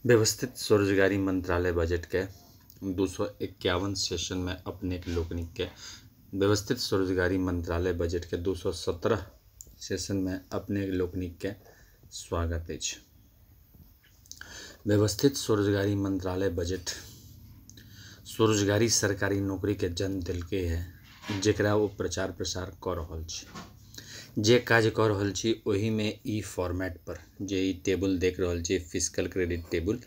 व्यवस्थित स्वरोजगारी मंत्रालय बजट के 251 सेशन में अपने लोकनिक के व्यवस्थित स्वरोजगारी मंत्रालय बजट के 217 सेशन में अपने लोकनिक के स्वागत अछि। व्यवस्थित स्वरोजगारी मंत्रालय बजट स्वरोजगारी सरकारी नौकरी के जन्म देलकै है, जेकरा वो प्रचार प्रसार कर रहल छै। जे काज कर रहल छी ओही में ई फॉर्मेट पर जे ई टेबल देख रहल छी फिजिकल क्रेडिट टेबल,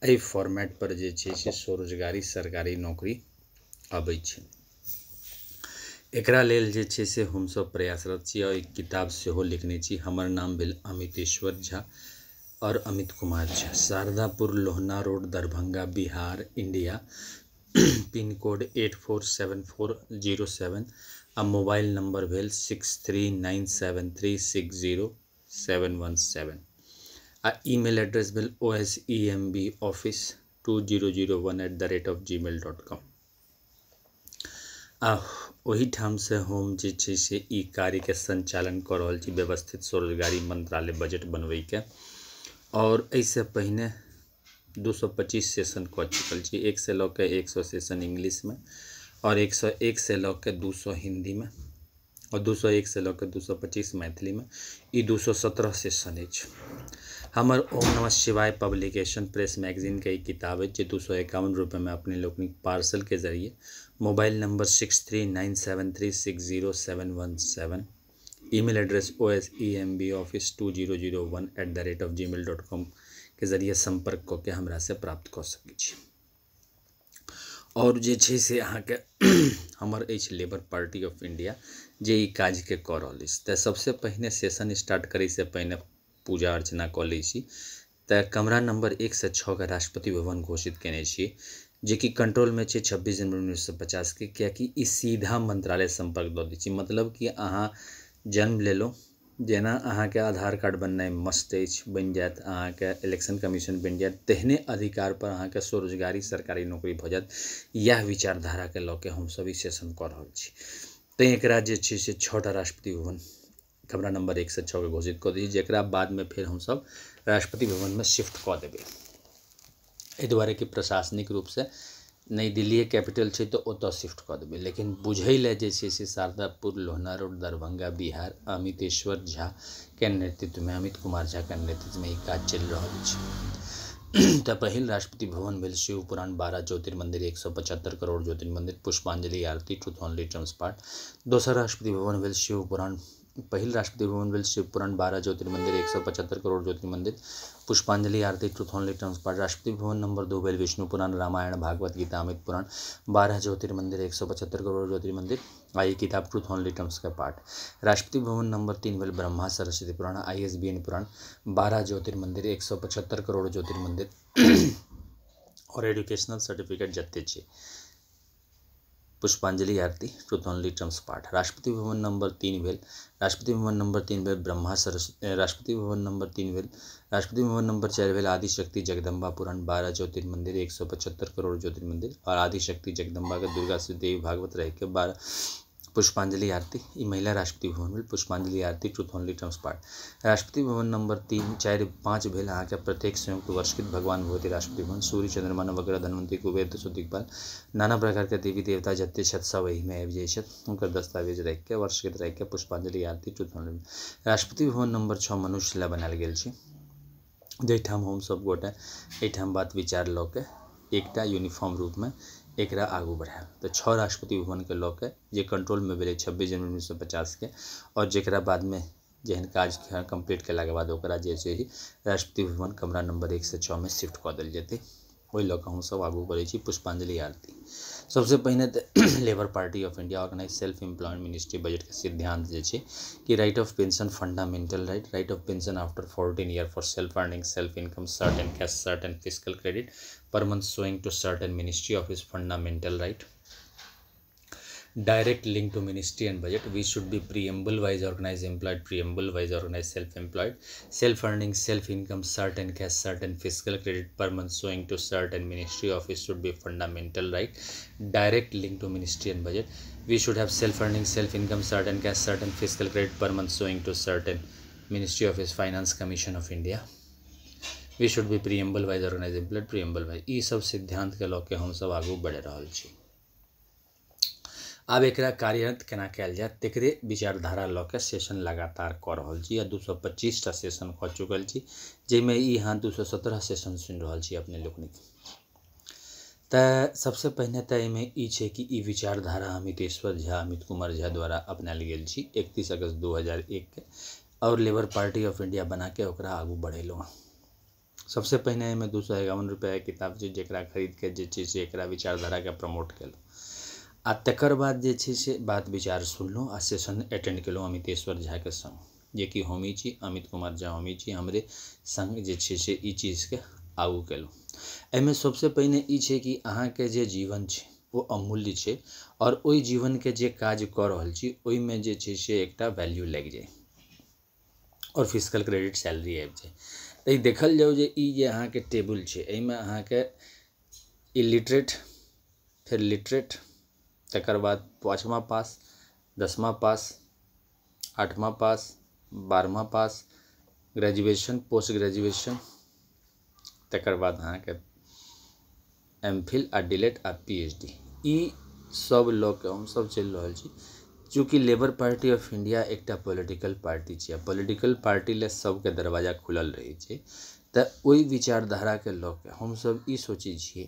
एहि फॉर्मेट पर जे छै से स्वरोजगारी सरकारी नौकरी अबै छै। एकरा लेल जे छै से हम सब प्रयासरत छी और एक किताब सेहो लिखने छी। हमर नाम भेल अमितेश्वर झा और Amit Kumar Jha, Shardapur Lohna road, Darbhanga, Bihar, India. Pin code 847407 आ मोबाइल नंबर भेल 6397360717 आ ईमेल एड्रेस भेल osemb office2001@gmail.com। आ वही ठाम से हम जे छै से ई कार्य के संचालन कर रहल छी, व्यवस्थित स्वरोजगारी मंत्रालय बजट बनवे के। और ऐसे पहले 225 सेशन कर चुकल छी, 1 से लऽ के 100 सेशन इंग्लिश में और 101 से लऽ के 200 हिंदी में और 201 से लऽ के 225 मैथिली में। ई 217 सेशन अछि। हमर ओम नमः शिवाय पब्लिकेशन प्रेस मैगजीन के किताब है, 251 रुपये में अपने लोकनिक पार्सल के जरिए mobile number 6397360717, email address osemb office2001@gmail.com के जरिए संपर्क क के हमरा से प्राप्त कर सकै छी। और जे छै से अहाँ के हमर अछि लेबर पार्टी ऑफ इंडिया जे ई काज के कर रहल अछि। तऽ सबसे पहिने सेशन स्टार्ट करे से पहिने पूजा अर्चना कऽ लै छी। तऽ कमरा नंबर 1 से 6 के राष्ट्रपति भवन घोषित केने छी, जे कि कंट्रोल में छै 26 जनवरी 1950 के, कियाकि ई सीधा मंत्रालय संपर्क दऽ दै छी। मतलब कि अहाँ जन्म लेलो, जेना अहाँ के आधार कार्ड बननाइ मस्ट अछि, बन जायत, अहाँ के इलेक्शन कमीशन बन जायत, तेहने अधिकार पर अहाँ के स्वरोजगारी सरकारी नौकरी भऽ जायत। यह विचारधारा के लऽ के हम सब ई सेशन कर रहल छी। तो एकरा जे छै से 6टा राष्ट्रपति भवन कमरा नंबर 1 से 6 के घोषित कऽ दी, जेकरा बाद में फिर हम सब राष्ट्रपति भवन में शिफ्ट कऽ देबै। एहि दुआरे कि प्रशासनिक रूप से नई दिल्ली कैपिटल छै तो ओतऽ शिफ्ट कऽ देबै, लेकिन बुझै ले जे छै से शारदापुर लोहना रोड, दरभंगा, बिहार, अमितेश्वर झा के नेतृत्व में, अमित कुमार झा के नेतृत्व में ई काज चलि रहल छै। तऽ पहिल राष्ट्रपति भवन भेल शिव पुराण 12 ज्योतिर्मंदिर 175 करोड़ ज्योतिर्मंदिर पुष्पांजलि आरती ट्रुथ ओनली टर्म्स पार्ट। दोसर राष्ट्रपति भवन भेल शिव पुराण पहिल राष्ट्रपति भवन भेल शिव पुराण 12 ज्योतिर्मंदिर 175 करोड़ ज्योतिर्मंदिर पुष्पांजलि आरती truth only terms part. Rashtrapati Bhavan number 2 भेल विष्णु पुराण रामायण भागवत गीता अमित पुराण 12 ज्योतिर्मंदिर 175 करोड़ ज्योतिर्मंदिर आ ये किताब ट्रुथ ओनली टर्म्स का पार्ट। राष्ट्रपति भवन नंबर 3 भेल ब्रह्मा सरस्वती पुराण ISBN पुराण 12 ज्योतिर्मंदिर 175 करोड़ ज्योतिर्मंदिर और एजुकेशनल सर्टिफिकेट जत्ते छै पुष्पांजलि आरती truth only terms part. Rashtrapati Bhavan number 3 भेल ब्रह्मा सरस्वती राष्ट्रपति भवन नंबर 3 भेल राष्ट्रपति भवन नंबर 4 भेल आदिशक्ति जगदम्बा पुराण 12 ज्योतिर्मंदिर 175 करोड़ ज्योतिर्मंदिर और आदिशक्ति जगदम्बा के दुर्गा श्री देवी भागवत रह के 12 पुष्पांजलि आरती। ई महिला राष्ट्रपति भवन भेल पुष्पांजलि आरती truth only terms part. Rashtrapati Bhavan number 3, 4, 5 भेल अहाँ के प्रत्येक संयुक्त वर्षकृत भगवान भगवती राष्ट्रपति भवन सूर्य चंद्रमा नवग्रह धनवंतरी कुबेर दशो दिक्पाल नाना प्रकार के देवी देवता जत्ते छथि सब एहि में आबि जाइ छथि, हुनकर दस्तावेज राखि के वर्षकृत राखि के पुष्पांजलि आरती truth only. Rashtrapati Bhavan number 6 मनुष्य लए बनायल गेल छै, जाहिठाम हम सब गोटे एहिठाम बात विचार लऽ के एकटा यूनिफॉर्म रूप में एकरा आगू बढ़ाएब। तो 6 राष्ट्रपति भवन के लऽ के जे कंट्रोल में भेलै 26 जनवरी 1950 के, और जेकरा बाद में जेहन काज कंप्लीट केला के बाद ओकरा जे छै राष्ट्रपति भवन कमरा नंबर 1 से 6 में शिफ्ट कऽ देल जेतै। ओहि लऽ कऽ हम सब आगू बढ़ै छी पुष्पांजलि आरती। सबसे पहिने तऽ labour party of India organise self employment ministry budget के सिद्धांत जे छै कि right of pension fundamental right of pension after 14 year for self earning self income certain cash certain physical credit per month showing to certain ministry of his fundamental right, direct link to ministry and budget. We should be preamble wise organized employed, preamble wise organized self-employed, self-earning, self-income, certain cash, certain fiscal credit per month showing to certain ministry office should be fundamental right, direct link to ministry and budget. We should have self-earning, self-income, certain cash, certain fiscal credit per month showing to certain ministry office, finance commission of India. We should be preamble wise organise employed preamble wise, ई सब सिद्धांत के लऽ के हम सब आगू बढ़ि रहल छी। आब एकरा कार्यान्वित केना कयल जाय तकरे विचारधारा लऽ के सेशन लगातार कऽ रहल छी, या 225टा सेशन कऽ चुकल छी, जाहिमे ई अहाँ 217 सेशन सुनि रहल छी अपने लोकनिक। तऽ सबसे पहिने तऽ एहिमे ई छै कि ई विचारधारा अमितेश्वर झा, अमित कुमार झा द्वारा अपनायल गेल छी 31 अगस्त 2001 के, और लेबर पार्टी ऑफ इंडिया बना के ओकरा आगू बढ़ेलहुँ। सबसे पहिने एहिमे 251 रुपया के किताब छै, जकरा खरीद के जे छै से एकरा विचारधारा के प्रमोट केलहुँ, आ तकर बाद जे छै से बात विचार सुनलहुँ आ सेशन अटेंड केलहुँ अमितेश्वर झा के संग, जे कि होमी छी, अमित कुमार झा होमी छी, हमरे संग जे छै से ई चीज के आगू केलहुँ। एहिमे सबसे पहिने ई छै कि अहाँके जे जीवन छै वो अमूल्य छै, और ओहि जीवन के जे काज कऽ रहल छी ओहिमे जे छै से एकटा वैल्यू लागि जाय और फिजिकल क्रेडिट सैलरी आबि जाय। तऽ ई देखल जाउ जे ई जे अहाँके टेबल छै, एहिमे अहाँके इलिटरेट, फिर लिटरेट, तकर बाद 5वां पास, 10वां पास, 8वां पास, 12वां पास, ग्रेजुएशन, पोस्ट ग्रेजुएशन, तकर बाद अहाँके एमफिल आ डीलेट आ पीएचडी, ई सब लऽ के हम सब चलि रहल छी। चूँकि लेबर पार्टी ऑफ इंडिया एकटा पॉलिटिकल पार्टी छै, पॉलिटिकल पार्टी ले सबके दरवाजा खुलल रहै छै, तऽ ओहि विचारधारा के लऽ के हम सब ई सोचै छियै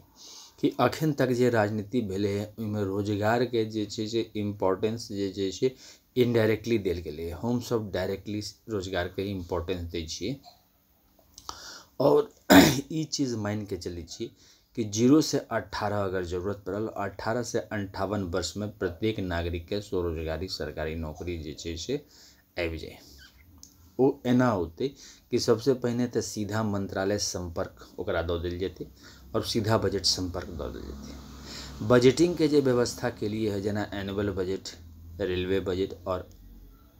कि अखन तक जे राजनीति भेलै है ओहिमे रोजगार के जे छै से इम्पोर्टेंस जे छै से इनडायरेक्टली देल गेलै है, हम सब डायरेक्टली रोजगार के इम्पोर्टेंस दै छियै। और ई चीज़ मान के चलै छी कि 0 से 18 अगर जरूरत पड़ल, 18 से 58 वर्ष में प्रत्येक नागरिक के स्वरोजगारी सरकारी नौकरी जे छै से आबि जाए। ओ एना होते कि सबसे पहिने तऽ सीधा मंत्रालय संपर्क ओकरा दऽ देल जेतै और सीधा बजट संपर्क दऽ देल जेतै। बजटिंग के जे व्यवस्था के लिए है, जेना एनुअल बजट, रेलवे बजट और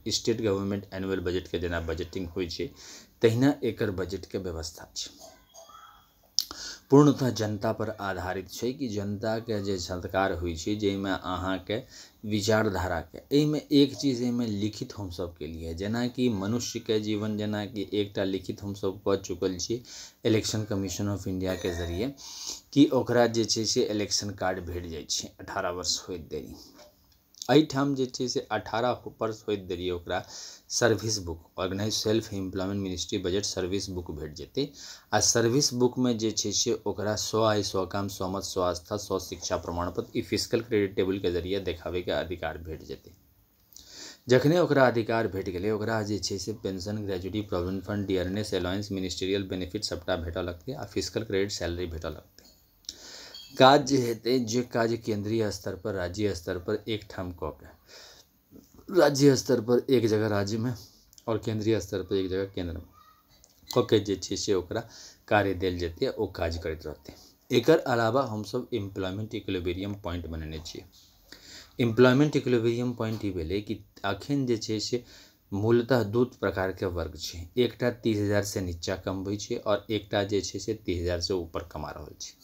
स्टेट गवर्नमेंट एनुअल बजट के जेना बजटिंग होइ छै, तहिना एकर बजट के व्यवस्था छै। पूर्णतः जनता पर आधारित छै कि जनता के जे सरकार होइ छै, जाहिमे अहाँके विचारधारा के, एहिमे एक चीज एहिमे लिखित हम सब के लिए, जेना कि मनुष्य के जीवन, जेना कि एकटा लिखित हम सब कऽ चुकल छी इलेक्शन कमीशन ऑफ इंडिया के जरिए, कि ओकरा जे छै से इलेक्शन कार्ड भेट जाइ छै 18 वर्ष होइत देरी। एहिठाम जे छै से 18 वर्ष होइत देरी ओकरा service book, organise self employment ministry budget service book भेट जेतै, आ सर्विस बुक में जे छै से ओकरा 100 आय 100 काम 100 मत 100 आस्था 100 शिक्षा प्रमाण पत्र, ई फिजिकल क्रेडिट टेबल के जरिए देखावे के अधिकार भेट जेतै। जखने ओकरा अधिकार भेट गेलै, ओकरा जे छै से pension, gratuity, provident fund, dearness allowance, ministerial benefit सबटा भेटऽ लगतै, आ फिजिकल क्रेडिट सैलरी भेटऽ लगतै। काज जे हेतै, जे काज केंद्रीय स्तर पर, राज्य स्तर पर एक ठाम कऽ के, राज्य स्तर पर एक जगह राज्य में और केंद्रीय स्तर पर एक जगह केंद्र में कऽ के जे छै से ओकरा कार्य देल जेतै, ओ काज करैत रहतै। एकर अलावा हम सब एम्प्लॉयमेंट इक्विलिब्रियम पॉइंट बनेने छियै। एम्प्लॉयमेंट इक्विलिब्रियम पॉइंट ई भेलै कि अखन जे छै से मूलतः दू प्रकार के वर्ग छै, एकटा 30,000 से नीचा कमबै छै और एकटा जे छै से 30,000 से ऊपर कमा रहल छै।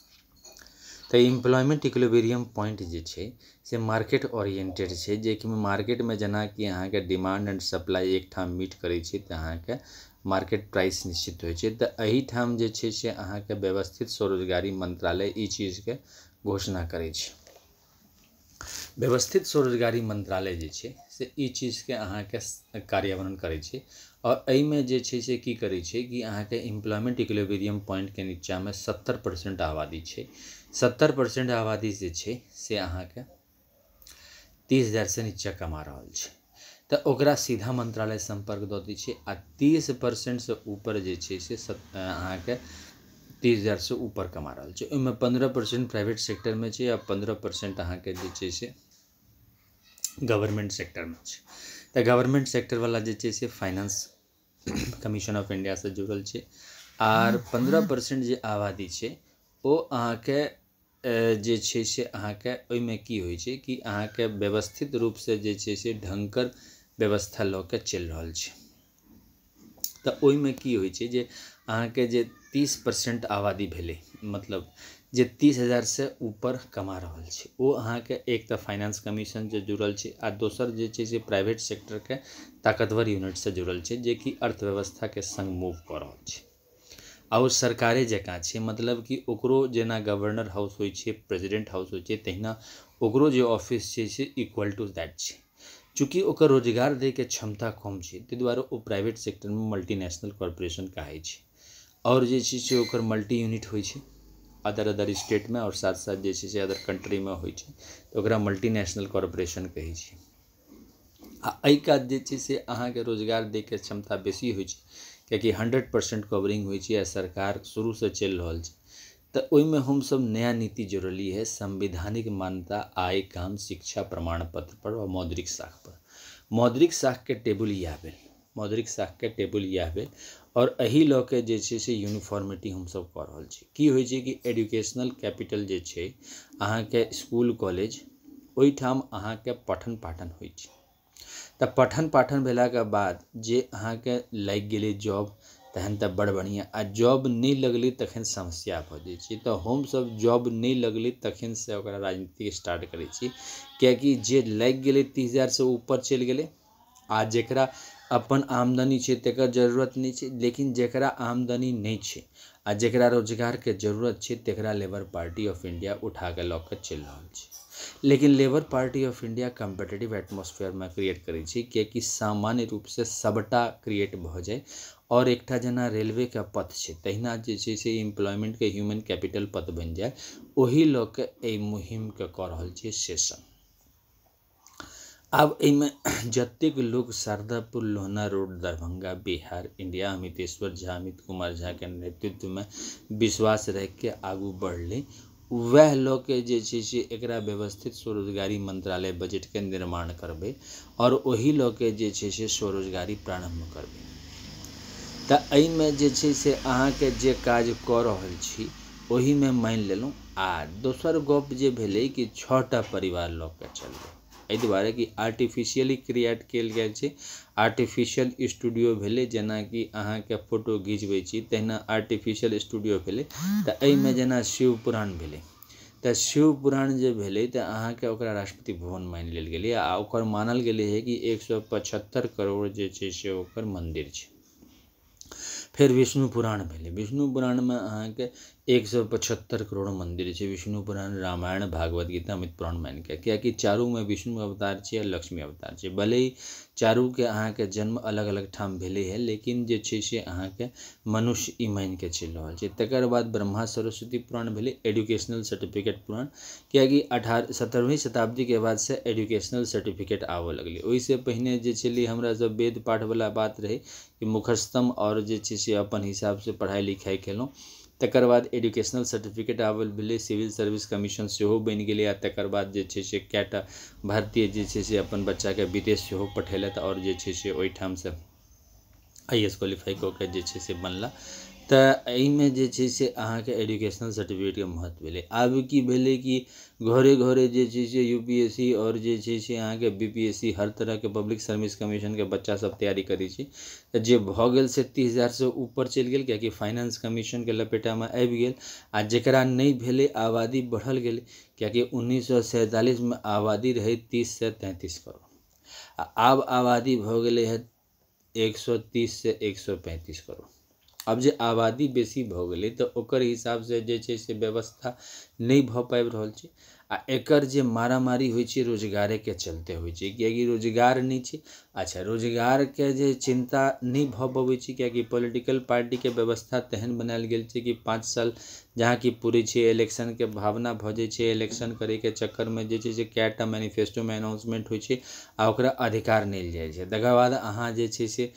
तऽ एम्प्लॉयमेंट इक्विलिब्रियम पॉइंट जे छै से मार्केट ओरिएंटेड छै, जे कि मार्केट में जेना कि अहाँके डिमांड एंड सप्लाई एक ठाम मीट करै छै तऽ अहाँके मार्केट प्राइस निश्चित होइ छै। तऽ एहिठाम जे छै से अहाँके व्यवस्थित स्वरोजगारी मंत्रालय ई चीज के घोषणा करै छै। व्यवस्थित स्वरोजगारी मंत्रालय जे छै से ई चीज के अहाँके कार्यान्वयन करै छै, और एहिमे जे छै से की करै छै कि अहाँके एम्प्लॉयमेंट इक्विलिब्रियम पॉइंट के नीचा में 70% आबादी छै, 70% आबादी जे छै से अहाँके 30,000 से नीचा कमा रहल छै, तऽ ओकरा सीधा मंत्रालय संपर्क दऽ दै छै। आ 30% से ऊपर जे छै से अहाँके 30,000 से ऊपर कमा रहल छै, ओहिमे 15% प्राइवेट सेक्टर में छै, आ 15% अहाँके जे छै से गवर्नमेंट सेक्टर में छै। तऽ गवर्नमेंट सेक्टर वाला जे छै से फाइनेंस कमीशन ऑफ इंडिया से जुड़ल छै, आर 15% जे आबादी छै ओ अहाँके जे छै से अहाँके ओहिमे की होइ छै कि अहाँके व्यवस्थित रूप से जे छै से ढंकर व्यवस्था लऽ के चलि रहल छै। तऽ ओहिमे की होइ छै जे अहाँके जे 30% आबादी भेलै, मतलब जे 30,000 से ऊपर कमा रहल छै, ओ अहाँके एक तऽ फाइनेंस कमीशन से जुड़ल छै, आ दोसर जे छै से प्राइवेट सेक्टर के ताकतवर यूनिट से जुड़ल छै, जे कि अर्थव्यवस्था के संग मूव कऽ रहल छै। और सरकारे जकाँ छै, मतलब कि ओकरो जेना गवर्नर हाउस होइ छै, प्रेसिडेंट हाउस होइ छै, तहिना ओकरो जे ऑफिस छै से इक्वल टू दैट छै। चूँकि ओकर रोजगार दैके क्षमता कम छै, ताहि दुआरे ओ प्राइवेट सेक्टरमे मल्टीनेशनल कॉर्पोरेशन कहै छै। और जे छै से ओकर मल्टी यूनिट होइ छै अदर स्टेटमे, और साथ साथ जे छै से अदर कंट्रीमे होइ छै, तऽ ओकरा मल्टीनेशनल कॉर्पोरेशन कहै छै। आ एहि काज जे छै से अहाँके रोजगार दैके क्षमता बेसी होइ छै, कियाकि 100% कवरिंग होइ छै आ सरकार शुरूसँ चलि रहल छै। तऽ ओहिमे हमसब नया नीति जोड़लिए है, संवैधानिक मान्यता, आय, काम, शिक्षा प्रमाण पत्र पर और मौद्रिक साख पर। मौद्रिक साख के टेबुल इएह भेल, मौद्रिक साख के टेबुल इएह भेल। और एही लऽ के जे छै से यूनिफॉर्मिटी हमसब कऽ रहल छी। की होइ छै कि एजुकेशनल कैपिटल जे छै अहाँके स्कूल कॉलेज, ओहिठाम अहाँके पठन पाठन होइ छै। तऽ पठन पाठन भेलाके बाद जे अहाँके लागि गेलै जॉब, तहन तऽ बड़ बढ़िआँ। आ जॉब नहि लगलै तखन समस्या भऽ जाइ छै। तऽ हमसब जॉब नहि लगलै तखनसँ ओकरा राजनीति स्टार्ट करै छी, कियाकि जे लागि गेलै 30,000 से ऊपर चलि गेलै, आ जेकरा अपन आमदनी छै तकर जरूरत नहीं छै, लेकिन जेकरा आमदनी नहीं छै आ जेकरा रोजगार के जरूरत छै तेकरा लेबर पार्टी ऑफ इंडिया उठा के लऽ के चलि रहल छै। लेकिन labour party of India competitive atmosphere में क्रिएट करै छै, कियाकि सामान्य रूप से सबटा क्रिएट भऽ जाए। और एकटा जेना रेलवे के पथ छै, तहिना जे छै से एम्प्लॉयमेंट के ह्यूमन कैपिटल पथ बनि जाए, ओही लऽ के एहि मुहिम के कऽ रहल छै सेशन। आब एहिमे जतेक लोग शारदापुर लोहना रोड दरभंगा बिहार इंडिया अमितेश्वर झा अमित कुमार झा के नेतृत्व में विश्वास रख के आगू बढ़ले, वह लऽ के जे छै से एकरा व्यवस्थित स्वरोजगारी मंत्रालय बजट के निर्माण करबै और ओही लऽ के जे छै से स्वरोजगारी प्रारंभ करबै। तऽ एहिमे जे छै से अहाँके जे काज कऽ रहल छी ओही में मानि लेलहुँ। आ दोसर गप जे भेलै कि 6टा परिवार लऽ के चलबै, एहि दुआरे कि आर्टिफिशियली क्रिएट कयल गेल छै। आर्टिफिशियल स्टूडियो भेलै, जेनाकि अहाँके फोटो घिचबै छी तहिना आर्टिफिशियल स्टूडियो भेलै। तऽ एहिमे जेना शिव पुराण भेलै, तऽ शिव पुराण जे भेलै तऽ अहाँके ओकरा राष्ट्रपति भवन मानि लेल गेलै, आ ओकर मानल गेलै है कि 175 करोड़ जे छै से ओकर मंदिर छै। फिर विष्णु पुराण भेलै, विष्णु पुराण में अहाँके 175 करोड़ मंदिर छै। विष्णु पुराण, रामायण, भागवत गीता, अमित पुराण मानि के, कियाकि चारू में विष्णु अवतार छै और लक्ष्मी अवतार छै। भले ही चारू के अहाँके जन्म अलग अलग ठाम भेलै है, लेकिन जे छै से अहाँके मनुष्य ई मानि के चलि रहल छै। तकर बाद ब्रह्मा सरस्वती पुराण भेलै, एजुकेशनल सर्टिफिकेट पुराण, कियाकि 17वीं शताब्दी के बाद से एजुकेशनल सर्टिफिकेट आबऽ लगलै। ओहिसे पहिने जे छलै हमरा सब वेद पाठ वाला बात रहे कि मुखस्तम और जे छै से अपन हिसाब से पढ़ाई लिखाई केलहुँ। तकर बाद एजुकेशनल सर्टिफिकेट आबल भेलै, सिविल सर्विस कमीशन सेहो बनि गेलै। आ तकर बाद जे छै से कएटा भारतीय जे छै से अपन बच्चाके विदेश सेहो पठेलथि और जे छै से ओहिठामसँ IAS क्वालिफाई कऽ के जे छै से बनला। तऽ एहिमे जे छै से अहाँके एजुकेशनल सर्टिफिकेटके महत्व भेलै। आब की भेलै कि घरे घरे जे छै से UPSC और जे छै से अहाँके BPSC हर तरहके पब्लिक सर्विस कमीशनके बच्चा सब तैयारी करै छै। तऽ जे भऽ गेल से 30,000 से ऊपर चलि गेल, कियाकि फाइनेंस कमीशनके लपेटामे आबि गेल। आ जेकरा नहीं भेलै, आबादी बढ़ल गेलै, कियाकि 1947 में आबादी रहे 30 से 33 करोड़, आब आबादी भऽ गेलै है 130 से 135 करोड़। अब जे आबादी बेसी भऽ गेलै तऽ ओकर हिसाब से जे छै से व्यवस्था नहीं भऽ पाबि रहल छै। आ एकर जे मारामारी होइ छै रोजगारे के चलते होइ छै, कियाकि रोजगार नहीं छै। अच्छा, रोजगार के जे चिंता नहीं भऽ पबै छै, कियाकि पॉलिटिकल पार्टी के व्यवस्था तेहन बनायल गेल छै कि 5 साल जहाँ कि पूरे छै, इलेक्शन के भावना भऽ जाइ छै। इलेक्शन करे के चक्कर में जे छै से कएटा मैनिफेस्टो में अनाउंसमेंट होइ छै आ ओकरा अधिकार नहि जाइ छै। तकर बाद अहाँ जे छै से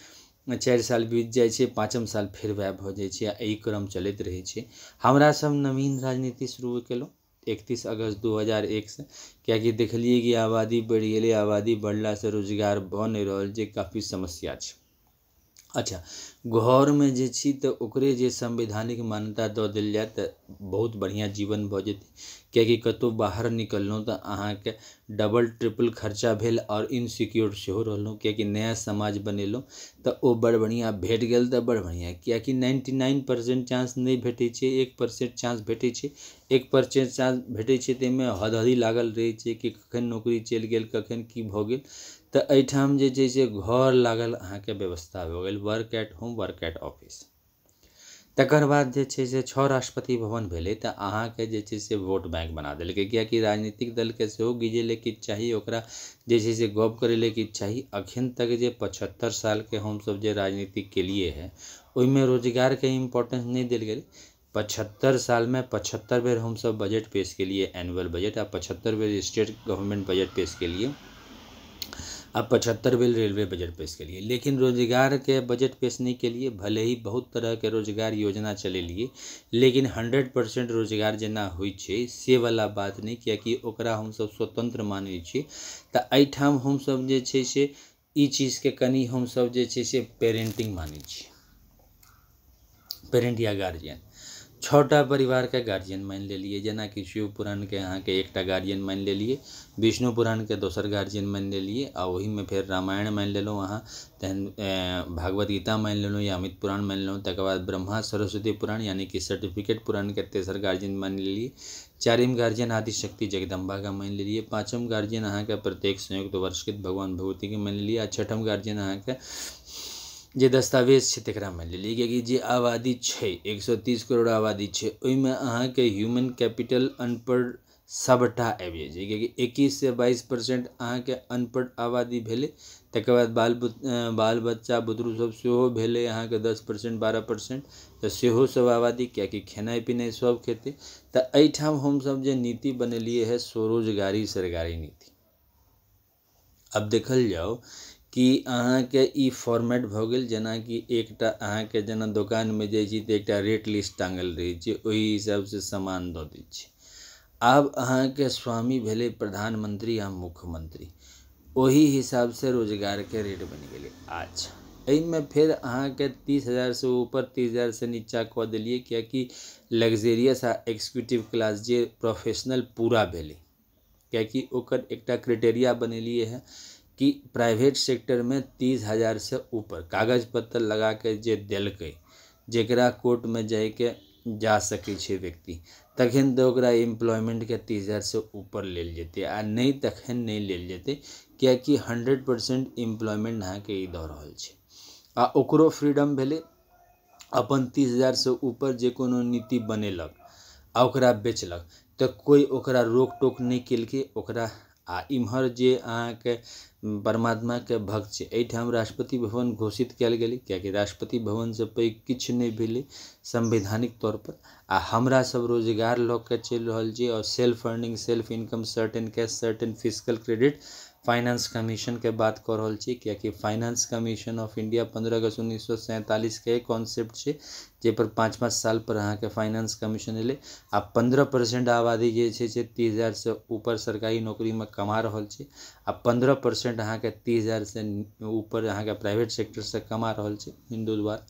4 साल बीत जाइ छै, 5म साल फिर वएह भऽ जाइ छै, आ एहि क्रम चलैत रहै छै। हमरा सब नवीन राजनीति शुरू केलहुँ 31 अगस्त 2001 से, कियाकि देखलिए कि आबादी बढ़ि गेलै, आबादी बढ़ला से रोजगार भऽ नहीं रहल छै, काफ़ी समस्या छै। अच्छा, घर में जे छी तऽ ओकरे जे संवैधानिक मान्यता दऽ देल जाए तऽ बहुत बढ़िया जीवन भऽ जेतै। कियाकि कतौ बाहर निकललहुँ तऽ अहाँके डबल ट्रिपल खर्चा भेल और इनसिक्योर सेहो रहलहुँ, कियाकि नया समाज बनेलहुँ तऽ ओ बड़ बढ़िया भेट गेल तऽ बड़ बढ़िया। कियाकि 99% चांस नहीं भेटै छै, 1% चांस भेटै छै। 1% चांस भेटै छै ताहिमे हदहदी लागल रहै छै कि कखन नौकरी चलि गेल, कखन की भऽ गेल। तऽ एहिठाम जे छै से घर लागल अहाँके व्यवस्था भऽ गेल, work at home work at office. तकर बाद जे छै से 6 राष्ट्रपति भवन भेलै तऽ अहाँके जे छै से वोट बैंक बना देलकै, किएकि राजनीतिक दलके सेहो गिजेले किछु चाही, ओकरा जे छै से गप करै लेल किछु चाही। अखन तक जे 75 सालके हमसब जे राजनीति केलिए है ओहिमे रोजगारके इम्पोर्टेंस नहीं देल गेलै। 75 साल में 75 बेर हमसब बजट पेश केलिए, एनुअल बजट, आ 75 बेर स्टेट गवर्नमेंट बजट पेश केलिए, अब 75 बेर रेलवे बजट पेश केलिए, लेकिन रोजगार के बजट पेश नहीं केलिए। भले ही बहुत तरह के रोजगार योजना चलेलिए, लेकिन 100% रोजगार जेना होइ छै से वाला बात नहीं, किएकि ओकरा हमसब स्वतंत्र मानै छी। तऽ एहिठाम हमसब जे छै से ई चीजके कनि हमसब जे छै से पेरेंटिंग मानै छी, पेरेंट या गार्जियन। 6टा परिवार के गार्जियन मान लेलिए, जेना कि शिव पुराण के अहाँ के एकटा गार्जियन मान लेलिए, विष्णु पुराण के दोसर गार्जियन मान लेलिए, आ ओही में फिर रामायण मान लेलहुँ अहाँ, तहन भागवत गीता मान लेलहुँ या अमित पुराण मान लेलहुँ, तकर बाद ब्रह्मा सरस्वती पुराण यानी कि सर्टिफिकेट पुराण के तेसर गार्जियन मान लेलिए, 4म गार्जियन आदिशक्ति जगदम्बा का मान लेलिए, 5म गार्जियन अहाँ के प्रत्येक संयुक्त वर्षकृत भगवान भगवती के मान लेलिए, आ 6म गार्जियन अहाँ के जे दस्तावेज छै तकरा मान लेलिए। किएकि जे आबादी छै 130 करोड़ आबादी छै, ओहिमे अहाँके ह्यूमन कैपिटल अनपढ़ सबटा आबि जाइ छै, किएकि 21 से 22% अहाँके अनपढ़ आबादी भेलै। तकर बाद बाल बच्चा बुतरू सब सेहो भेलै अहाँके 10% 12%, तऽ सेहो सब आबादी, किएकि खेनाइ पिनाइ सब खेतै। तऽ एहिठाम हमसब जे नीति बनेलिए है स्वरोजगारी सरकारी नीति। अब देखल जाओ कि अहाँके ई फॉर्मेट भऽ गेल, जेना कि एकटा अहाँके जेना दोकानमे जाइ छी तऽ एकटा रेट लिस्ट टाँगल रहै छै, ओहि हिसाबसँ सामान दऽ दै छै। आब अहाँके स्वामी भेलै प्रधानमंत्री या मुख्यमंत्री, ओही हिसाबसँ रोजगारके रेट बनि गेलै। अच्छा, एहिमे फिर अहाँके 30,000 से ऊपर 30,000 से नीचा कऽ देलिए, किएकि लग्जेरियस आ एक्जीक्यूटिव क्लास जे प्रोफेशनल पूरा भेलै, किएकि ओकर एकटा क्राइटेरिया बनेलिए है कि प्राइवेट सेक्टर में 30,000 से ऊपर कागज पत्तर लगा के जे देलकै, जेकरा कोर्ट में जाके जा सकै छै व्यक्ति, तखन तऽ ओकरा एम्प्लॉयमेंटके 30,000 से ऊपर लेल जेतै, आ नहीं तखन नहीं लेल जेतै, किएकि 100% एम्प्लॉयमेंट अहाँके ई दऽ रहल छै। आ ओकरो फ्रीडम भेलै अपन 30,000 से ऊपर जे कोनो नीति बनेलक आ ओकरा बेचलक तऽ कोई ओकरा रोक टोक नहीं केलकै ओकरा। आ इम्हर जे अहाँके परमात्मा के भक्त छै, एहिठाम राष्ट्रपति भवन घोषित कयल गेलै, किएकि राष्ट्रपति भवन से पैघ किछु नहीं भेलै संवैधानिक तौर पर। आ हमरा सब रोजगार लऽ के चलि रहल छी, और self earning self income certain cash certain physical credit finance commission के बात कऽ रहल छी, किएकि फाइनेंस कमीशन ऑफ इंडिया 15 अगस्त 1947 के कॉन्सेप्ट छै, जे पर 5-5 साल पर अहाँके फाइनेंस कमीशन एलै। आ 15% आबादी जे छै से 30,000 से ऊपर सरकारी नौकरी में कमा रहल छै, आ 15% अहाँके 30,000 से ऊपर अहाँके प्राइवेट सेक्टर से कमा रहल छै हिंदू द्वारा।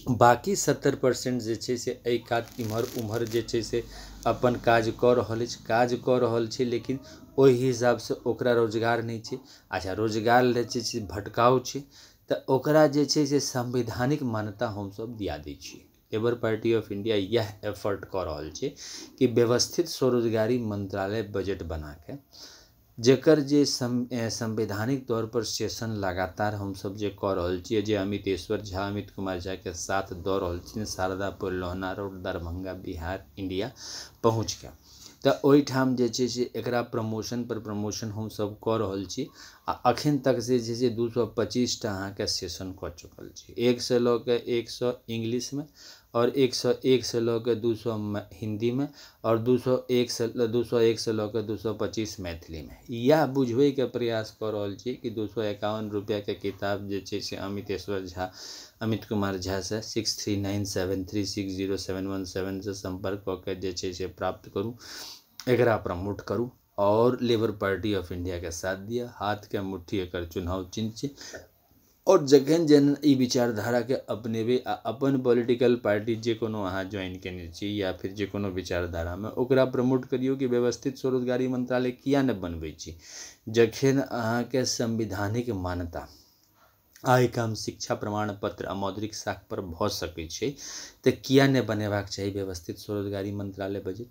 बाकी 70% जे छै से एहि कात इम्हर उम्हर जे छै से अपन काज कऽ रहल छै, लेकिन ओहि हिसाबसँ ओकरा रोजगार नहीं छै। अच्छा, रोजगार ले जे छै भटकाव छै, तऽ ओकरा जे छै से संवैधानिक मान्यता हमसब दिया दै छियै। लेबर पार्टी ऑफ इंडिया यह एफर्ट कऽ रहल छै कि व्यवस्थित स्वरोजगारी मंत्रालय बजट बना के, जेकर जे संवैधानिक तौर पर सेशन लगातार हमसब जे कऽ रहल छियै, जे अमितेश्वर झा अमित कुमार झा के साथ दऽ रहल छियै शारदापुर लोहना रोड दरभंगा बिहार इंडिया पहुँच के, तऽ ओहिठाम जे छै से एकरा प्रमोशन पर प्रमोशन हमसब कऽ रहल छी। आ अखन तक से जे छै 225टा अहाँके सेशन कऽ चुकल छी, 1 से लऽ के 100 इंग्लिश में, और 101 से लऽ के 200 हिंदी में, और 201 से लऽ के 225 मैथिली में। या बुझबै के प्रयास कऽ रहल छी कि 251 रुपया के किताब जे छै से अमितेश्वर झा अमित कुमार झा से 6397360717 से संपर्क कऽ के जे छै से प्राप्त करूँ, एकरा प्रमोट करूँ, और लेबर पार्टी ऑफ इंडिया के साथ दिया। हाथ के मुट्ठी एकर चुनाव चिन्ह छै, और जखन जन ई विचारधारा के अपनेबे आ अपन पॉलिटिकल पार्टी जे कोनो अहाँ ज्वाइन केने छी या फिर जे कोनो विचारधारा में, ओकरा प्रमोट करियौ कि व्यवस्थित स्वरोजगारी मंत्रालय किया नहि बनबै छी। जखन अहाँके संवैधानिक मान्यता आय काम शिक्षा प्रमाण पत्र आ मौद्रिक साख पर भऽ सकै छै, तऽ किया नहि बनेबाक चाही व्यवस्थित स्वरोजगारी मंत्रालय बजट।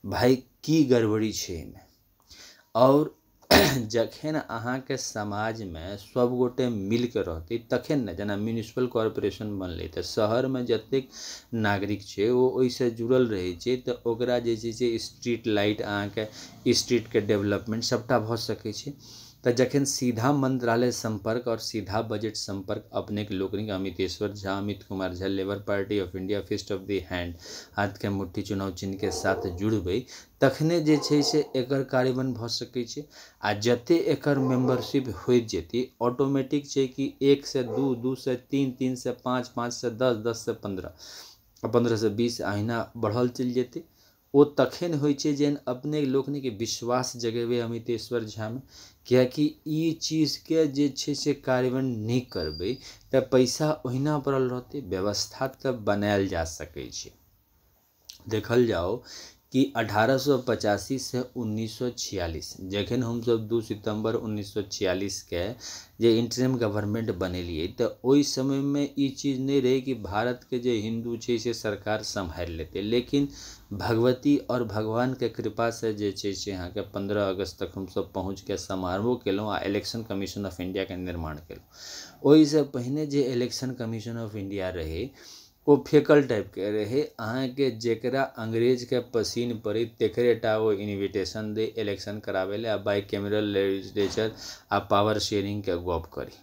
भाई की गड़बड़ी छै एहिमे। और जखन अहाँके समाज में सब गोटे मिल के रहते तखन ने, जेना म्यूनिसिपल कॉर्पोरेशन बनले तो शहर में जतेक नागरिक छै वो ओइसे जुड़ल रहे छै, तो ओकरा जे छै से स्ट्रीट लाइट अहाँके स्ट्रीट के डेवलपमेंट सबटा भऽ सकै छै। तो जखन सीधा मंत्रालय संपर्क और सीधा बजट संपर्क अपने के लोकनिक Amiteshwar Jha, Amit Kumar Jha, labour party of India, fist of the hand, हाथ के मुट्ठी चुनाव चिन्ह के साथ जुड़बै तखने जे छै से एकर कार्यान्वयन भऽ सकै छै। आ जते एकर मेंबरशिप होइत जेतै ऑटोमेटिक छै कि 1 से 2, 2 से 3, 3 से 5, 5 से 10, 10 से 15, 15 से 20 अहिना बढ़ल चलि जेतै। ओ तखन होइ छै जेन अपने लोकनिक विश्वास जगेबै अमितेश्वर झामे, किएकि ई चीजके जे छै से कार्यान्वयन नहि करबै तऽ पैसा ओहिना पड़ल रहतै, व्यवस्था तऽ बनायल जा सकै छै। देखल जाओ कि 1885 से 1946 जखन हमसब 2 सितंबर 1946 के जे इंटरिम गवर्नमेंट बनेलिए तो ओइ समय में ई चीज नहीं रहे कि भारत के जे हिंदू छै से सरकार सम्हारि लेते, लेकिन भगवती और भगवान के कृपा से जे छै से अहाँके 15 अगस्त तक हमसब पहुँच के समारोह केलहुँ आ इलेक्शन कमीशन ऑफ इंडिया के निर्माण केलहुँ। ओहिसँ पहिने जे इलेक्शन कमीशन ऑफ इंडिया रहे वो फेकल टाइप के रहे, अहाँके जेकरा अंग्रेज के पसीन पड़ी तेकरेटा वो इन्विटेशन दे इलेक्शन करावे ले आ बाई कैमरल लेजिस्लेचर आ पावर शेयरिंग के गप करी।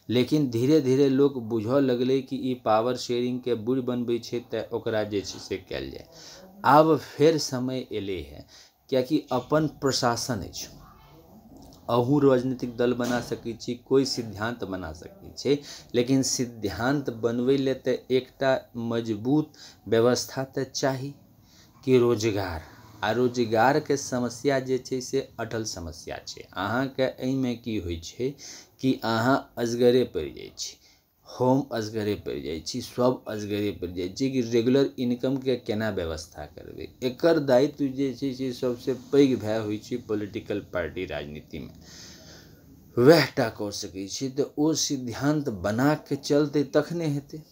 लेकिन धीरे धीरे लोग बुझऽ लगले कि ई पावर शेयरिंग के बुढ़ बनबै छै तऽ ओकरा जे छै से कयल जाय। आब फेर समय एले है, कियाकि अपन प्रशासन अछि, अहूँ राजनीतिक दल बना सकै छी, कोई सिद्धांत बना सकै छै, लेकिन सिद्धांत बनबै ले तऽ एकटा मजबूत व्यवस्था तऽ चाही कि रोजगार। आ रोजगार के समस्या जे छै से अटल समस्या छै। अहाँके एहिमे की होइ छै कि अहाँ असगरे पड़ि जाइ छी, हम असगरे पड़ि जाइ छी, सब असगरे पड़ि जाइ छी कि रेगुलर इनकम के केना व्यवस्था करबै। एकर दायित्व जे छै से सबसे पैघ भए होइ छै पॉलिटिकल पार्टी राजनीति में, वह टा कऽ सकै छै। तऽ ओ सिद्धांत बना के चलते तखने हेतै।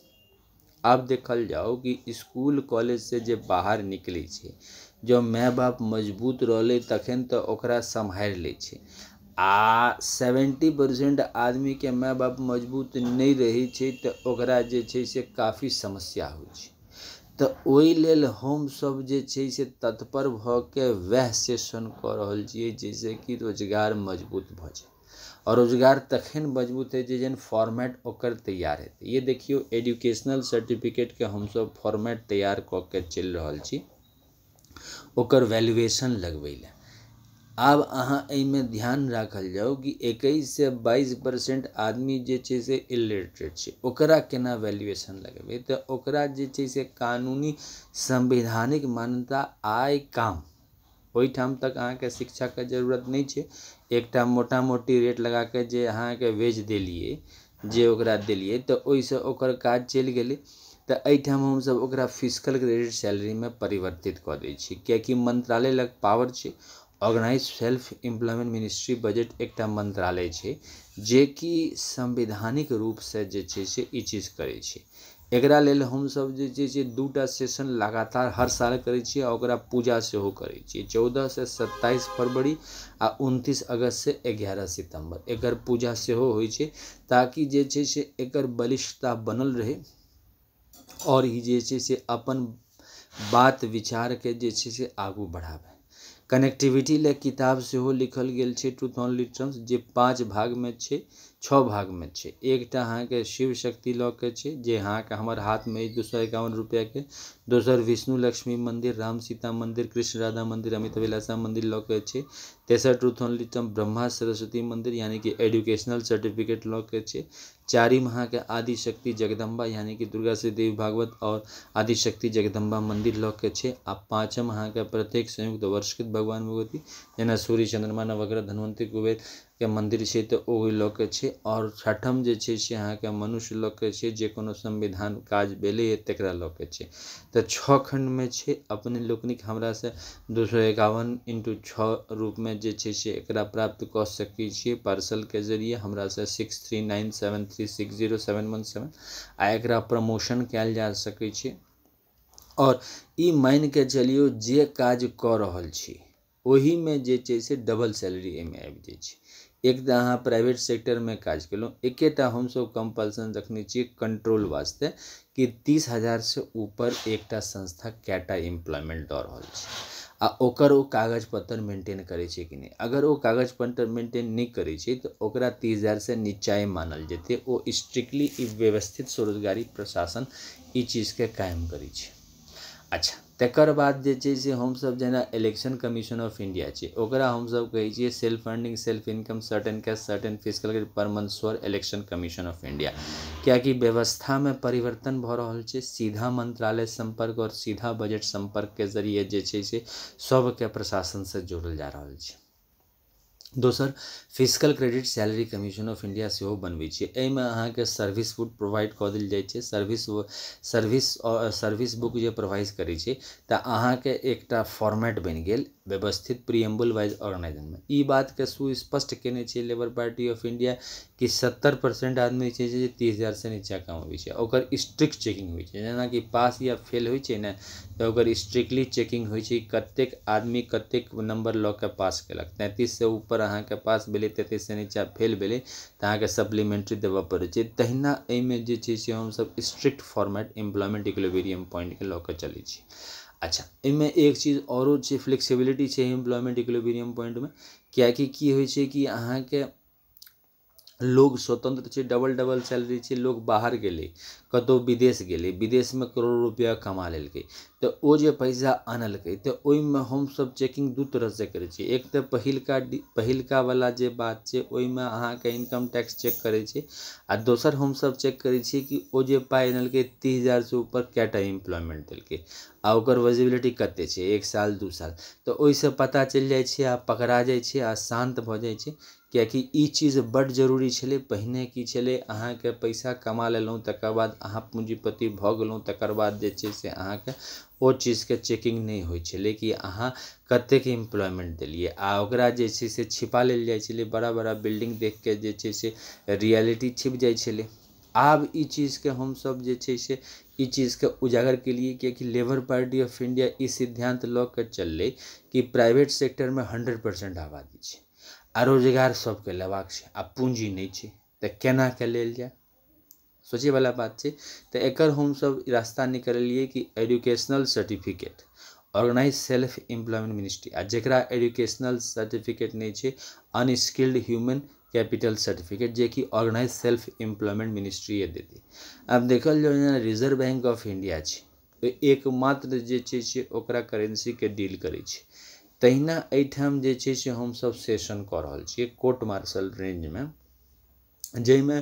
आब देखल जाओ कि स्कूल कॉलेज से जे बाहर निकले छै, जो माय बाप मजबूत रहले तखन तो ओकरा सम्हारि ले छै, आ 70% आदमी के माय बाप मजबूत नहीं रहे छै तो ओकरा जे छै से काफी समस्या होइ छै। तो ओहि लेल हम सब जे छै से तत्पर भऽ के वह सेशन कऽ रहल छियै जैसे कि रोजगार मजबूत भऽ जाय। और रोजगार तखन मजबूत है जे जन फॉर्मेट ओकर तैयार हेतै। ये देखियो एजुकेशनल सर्टिफिकेट के हम सब फॉर्मेट तैयार कऽ के चलि रहल छी ओकर वैल्यूएशन लगबै ले। आब अहाँ एहिमे ध्यान राखल जाओ कि 21 से 22% आदमी जे छै से इलिटरेट छै, ओकरा केना वैल्यूएशन लगेबै। तऽ ओकरा जे छै से कानूनी संवैधानिक मान्यता आइ काम ओहिठाम तक अहाँके शिक्षा के जरूरत नहीं छै। एकटा मोटा मोटी रेट लगा के जे अहाँके वेज देलिए, जे ओकरा देलिए तऽ ओहिसँ ओकर काज चलि गेलै। तऽ एहिठाम हमसब ओकरा फिजिकल क्रेडिट सैलरी में परिवर्तित कऽ दै छी, किएकि मंत्रालय लग पावर छै। Organise self employment ministry budget एकटा मंत्रालय छै जे कि संवैधानिक रूप से जे छै से ई चीज करै छै। एकरा लेल हमसब जे छै से 2टा सेशन लगातार हर साल करै छियै आ ओकरा पूजा सेहो करै छियै। 14 से 27 फरवरी आ 29 अगस्त से 11 सितंबर एकर पूजा सेहो होइ छै, ताकि जे छै से एकर बलिष्ठता बनल रहे और ई जे छै से अपन बात विचार के जे छै से आगू बढ़ाबै। कनेक्टिविटी ले किताब सेहो लिखल गेल छै ट्रूथ ऑन लिटरम्स, जे 5 भाग में छै, 6 भाग में छै। एकटा अहाँके शिव शक्ति लऽ के छै जे अहाँके हमर हाथ में 251 रुपया के, दोसर विष्णु लक्ष्मी मंदिर, राम सीता मंदिर, कृष्ण राधा मंदिर, अमित अभिलाषा मंदिर लऽ के छै। तेसर ट्रूथ ऑन लिटरम ब्रह्मा सरस्वती मंदिर यानी कि एजुकेशनल सर्टिफिकेट लऽ के छै। चारिम अहाँके आदिशक्ति जगदम्बा यानी कि दुर्गा श्री देवी भागवत और आदिशक्ति जगदम्बा मंदिर लऽ के छै। आ पाँचम अहाँके प्रत्येक संयुक्त वर्षकृत भगवान भगवती जेना सूर्य चंद्रमा नवग्रह धन्वंतरि कुबेर के मंदिर छै तऽ ओहि लऽ के छै। और छठम जे छै से अहाँके मनुष्य लऽ के छै, जे कोनो संविधान काज भेलै तकरा लऽ के छै। तऽ 6 खंड में छै। अपने लोकनिक हमरा से 251x6 रूप में जे छै से एकरा प्राप्त कऽ सकै छियै पार्सल के जरिए हमरा से 6397360717 आ एकरा प्रमोशन कयल जा सकै छै। और ई मान के चलियो जे काज कऽ रहल छी ओही में जे छै से डबल सैलरी एहिमे आबि जाइ छै। एक तऽ अहाँ प्राइवेट सेक्टरमे काज केलहुँ, एकेटा हमसब कंपल्सन रखने छियै कंट्रोल वास्ते कि 30,000 से ऊपर एकटा संस्था कैटा एम्प्लॉयमेंट दऽ रहल छै आ ओकर ओ कागज पत्तर मेंटेन करै छै कि नहि। अगर ओ कागज पत्तर मेंटेन नहीं करै छै तऽ ओकरा 30,000 से नीचाए मानल जेतै। ओ स्ट्रिक्टली ई व्यवस्थित स्वरोजगारी प्रशासन ई चीजके कायम करै छै। अच्छा, तकर बाद जे छै से हमसब जेना इलेक्शन कमीशन ऑफ इंडिया छै ओकरा हमसब कहै छियै self funding self income certain cash certain physical per month स्वर इलेक्शन कमीशन ऑफ इंडिया। कियाकि व्यवस्था में परिवर्तन भऽ रहल छै, सीधा मंत्रालय संपर्क और सीधा बजट संपर्क के जरिए जे छै से सबके प्रशासन से जोड़ल जा रहल छै। दोसर, physical credit salary commission of India सेहो बनबै छै। एहिमे अहाँके सर्विस बुक प्रोवाइड कऽ देल जाइ छै। सर्विस बुक जे प्रोवाइड करै छै तऽ अहाँके एकटा फॉर्मेट बनि गेल व्यवस्थित प्रीएम्बल वाइज ऑर्गेनाइजेशनमे। ई बातके सुस्पष्ट केने छै लेबर पार्टी ऑफ इंडिया कि 70% आदमी छै जे 30,000 से नीचा कमाबै छै, ओकर स्ट्रिक्ट चेकिंग होइ छै। जेनाकि पास या फेल होइ छै ने तऽ ओकर स्ट्रिक्टली चेकिंग होइ छै कतेक आदमी कतेक नंबर लऽ के पास केलक। 33 से ऊपर अहाँके पास भेलै, 33 से नीचा फेल भेलै तऽ अहाँके सप्लीमेंट्री देबऽ पड़ै छै। तहिना एहिमे जे छै से हमसब strict format employment equilibrium point के लऽ के चलै छी। अच्छा, एहिमे एक चीज औरो छै, फ्लेक्सिबिलिटी छै एम्प्लॉयमेंट इक्विलिब्रियम पॉइंट में। कियाकि की होइ छै कि अहाँके लोग स्वतंत्र छै, डबल सैलरी छै, लोग बाहर गेलै कतौ विदेश गेलै, विदेश में करोड़ रुपया कमा लेलकै तऽ ओ जे पैसा आनलकै तऽ ओहिमे हमसब चेकिंग दू तरह से करै छियै। एक तऽ पहिलका वाला जे बात छै ओहिमे अहाँके इनकम टैक्स चेक करै छै आ दोसर हमसब चेक करै छियै कि ओ जे पाइ आनलकै 30,000 से ऊपर कैटा एम्प्लॉयमेंट देलकै आ ओकर विजिबिलिटी कते छै, 1 साल 2 साल, तऽ ओहिसँ पता चलि जाइ छै आ पकड़ा जाइ छै आ शांत भऽ जाइ छै। कियाकि ई चीज बड्ड जरूरी छलै। पहिने की छलै, अहाँके पैसा कमा लेलहुँ तकर बाद अहाँ पूंजीपति भऽ गेलहुँ तकर बाद जे छै से अहाँके ओ चीजके चेकिंग नहीं होइ छलै कि अहाँ कतेक एम्प्लॉयमेंट देलिए आ ओकरा जे छै से छिपा लेल जाइ छलै। बड़ा बड़ा बिल्डिंग देख के जे छै से रियलिटी छिप जाइ छलै। आब ई चीजके हमसब जे छै से ई चीजके उजागर केलिए कियाकि लेबर पार्टी ऑफ इंडिया ई सिद्धांत लऽ के चललै कि प्राइवेट सेक्टरमे 100% आबादी छै आ रोजगार सबके लेबाक छै आ पूंजी नहीं छै तऽ केना के लेल जाए, सोचे वाला बात छै। तऽ एकर हमसब रास्ता निकाललिए कि educational certificate organise self employment ministry आ जकरा एजुकेशनल सर्टिफिकेट नहीं छै अनस्किल्ड ह्यूमन कैपिटल सर्टिफिकेट जे कि ऑर्गेनाइज सेल्फ एम्प्लॉयमेंट मिनिस्ट्री देतै। आब देखल जाए जेना रिजर्व बैंक ऑफ इंडिया छै एकमात्र जे छै से ओकरा करेंसी के डील करै छै। तहिना एहिठाम जे छै से हमसब सेशन कऽ रहल छियै कोर्ट मार्शल रेंज में, जाहिमे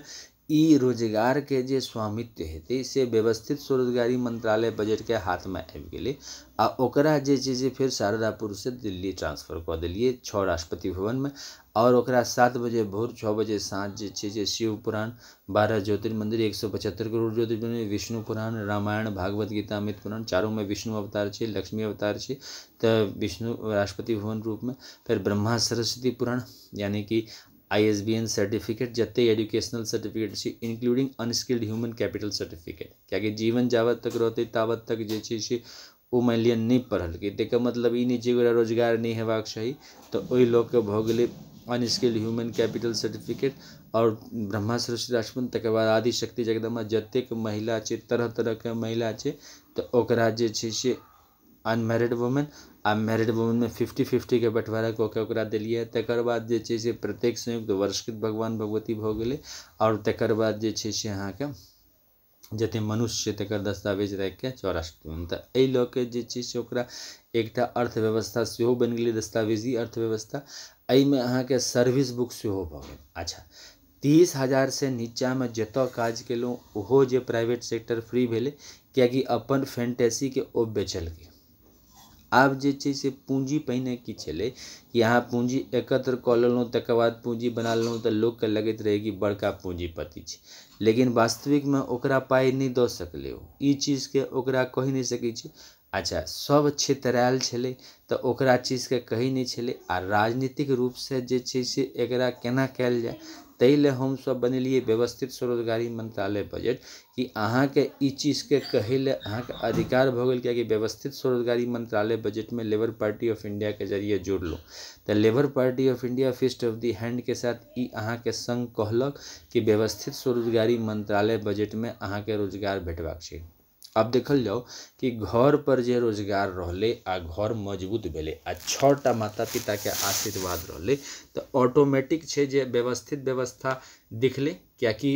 ई रोजगार के जे स्वामित्व हेतै से व्यवस्थित स्वरोजगारी मंत्रालय बजट के हाथ में आबि गेलै आ ओकरा जे छै से फिर शारदापुर से दिल्ली ट्रांसफर कऽ देलिए 6 राष्ट्रपति भवन में। और ओकरा 7 बजे भोर 6 बजे साँझ जे छै से शिव पुराण 12 ज्योतिर्मंदिर 175 करोड़ ज्योतिर्मंदिर विष्णु पुराण रामायण भागवत गीता अमृत पुराण चारों में विष्णु अवतार छै लक्ष्मी अवतार छै तऽ विष्णु राष्ट्रपति भवन रूप में। फिर ब्रह्मा सरस्वती पुराण यानी कि ISBN सर्टिफिकेट जते एजुकेशनल सर्टिफिकेट छै including unskilled human capital certificate. कियाकि जीवन जावत तक रहते तावत तक जे छै से ओ मानि लिअ नहीं पढ़लकै तकर मतलब ई नहीं छै ओकरा रोजगार नहीं हेबाक चाही तऽ ओहि लऽ कऽ भऽ गेलै अनस्किल्ड ह्यूमन कैपिटल सर्टिफिकेट और ब्रह्मा सरस्वती राष्ट्रपति। तकर बाद आदिशक्ति जगदम्बा जतेक महिला छै तरह तरह के महिला छै तऽ ओकरा जे छै से अनमैरिड वुमेन आ मैरिड वुमेन में 50-50 के बंटवारा कऽ के ओकरा देलिए। तकर बाद जे छै से प्रत्येक संयुक्त वर्षकृत भगवान भगवती भऽ गेलै और तकर बाद जे छै से अहाँके जते मनुष्य छै तकर दस्तावेज राखि के 4 राष्ट्रपति तऽ एहि लऽ के जे छै से ओकरा एकटा अर्थव्यवस्था सेहो बनि गेलै दस्तावेजी अर्थव्यवस्था। एहिमे अहाँके सर्विस बुक सेहो भऽ गेल। अच्छा, 30,000 से नीचा में जतऽ काज केलहुँ ओहो जे प्राइवेट सेक्टर फ्री भेलै कियाकि अपन फैंटेसी के ओ बेचलकै। आब जे छै से पूंजी पहिने की छलै कि अहाँ पूंजी एकत्र कऽ लेलहुँ तकर बाद पूंजी बना लेलहुँ तऽ लोकके लगैत रहै कि बड़का पूंजीपति छै, लेकिन वास्तविक में ओकरा पाइ नहीं दऽ सकलै। ओ ई चीजके ओकरा कहि नहीं सकै छी अच्छा सब क्षेत्रायल छलै तऽ ओकरा चीजके कही नहीं छलै आ राजनीतिक रूप से जे छै से एकरा केना कयल जाय ताहि ले हम सब बनेलिए व्यवस्थित स्वरोजगारी मंत्रालय बजट कि अहाँ के ई चीज के कहे ले अहाँ के अधिकार भ गेल कि व्यवस्थित स्वरोजगारी मंत्रालय बजट में लेबर पार्टी ऑफ इंडिया के जरिए जोड़लहुँ तो labour party of India fist of the hand के साथ ई अहाँ के संग कहलक कि व्यवस्थित स्वरोजगारी मंत्रालय बजट में अहाँ के रोजगार भेटबाक छै। अब देखल जाओ कि घर पर जे रोजगार रहले आ घर मजबूत भेले आ 6टा माता पिता के आशीर्वाद रहले तो ऑटोमेटिक छै जे व्यवस्थित व्यवस्था दिखले कियाकि